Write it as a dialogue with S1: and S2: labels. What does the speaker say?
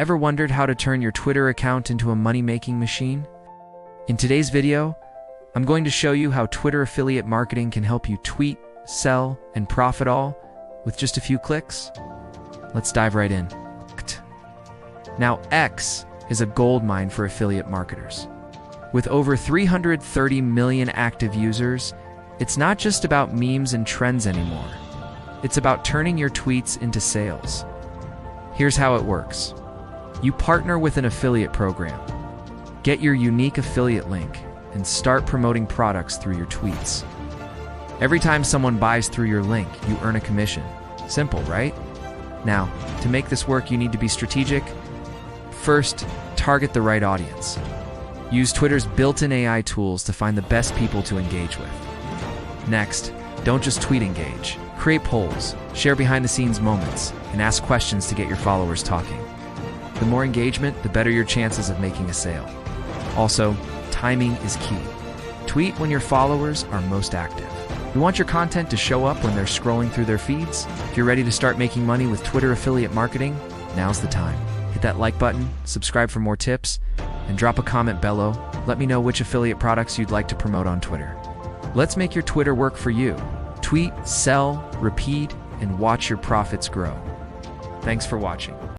S1: Ever wondered how to turn your Twitter account into a money-making machine? In today's video, I'm going to show you how Twitter affiliate marketing can help you tweet, sell, and profit all with just a few clicks. Let's dive right in. Now, X is a goldmine for affiliate marketers. With over 330 million active users, it's not just about memes and trends anymore. It's about turning your tweets into sales. Here's how it works. You partner with an affiliate program. Get your unique affiliate link and start promoting products through your tweets. Every time someone buys through your link, you earn a commission. Simple, right? Now, to make this work, you need to be strategic. First, target the right audience. Use Twitter's built-in AI tools to find the best people to engage with. Next, don't just tweet engage. Create polls, share behind-the-scenes moments, and ask questions to get your followers talking. The more engagement, the better your chances of making a sale. Also, timing is key. Tweet when your followers are most active. You want your content to show up when they're scrolling through their feeds? If you're ready to start making money with Twitter affiliate marketing, now's the time. Hit that like button, subscribe for more tips, and drop a comment below. Let me know which affiliate products you'd like to promote on Twitter. Let's make your Twitter work for you. Tweet, sell, repeat, and watch your profits grow. Thanks for watching.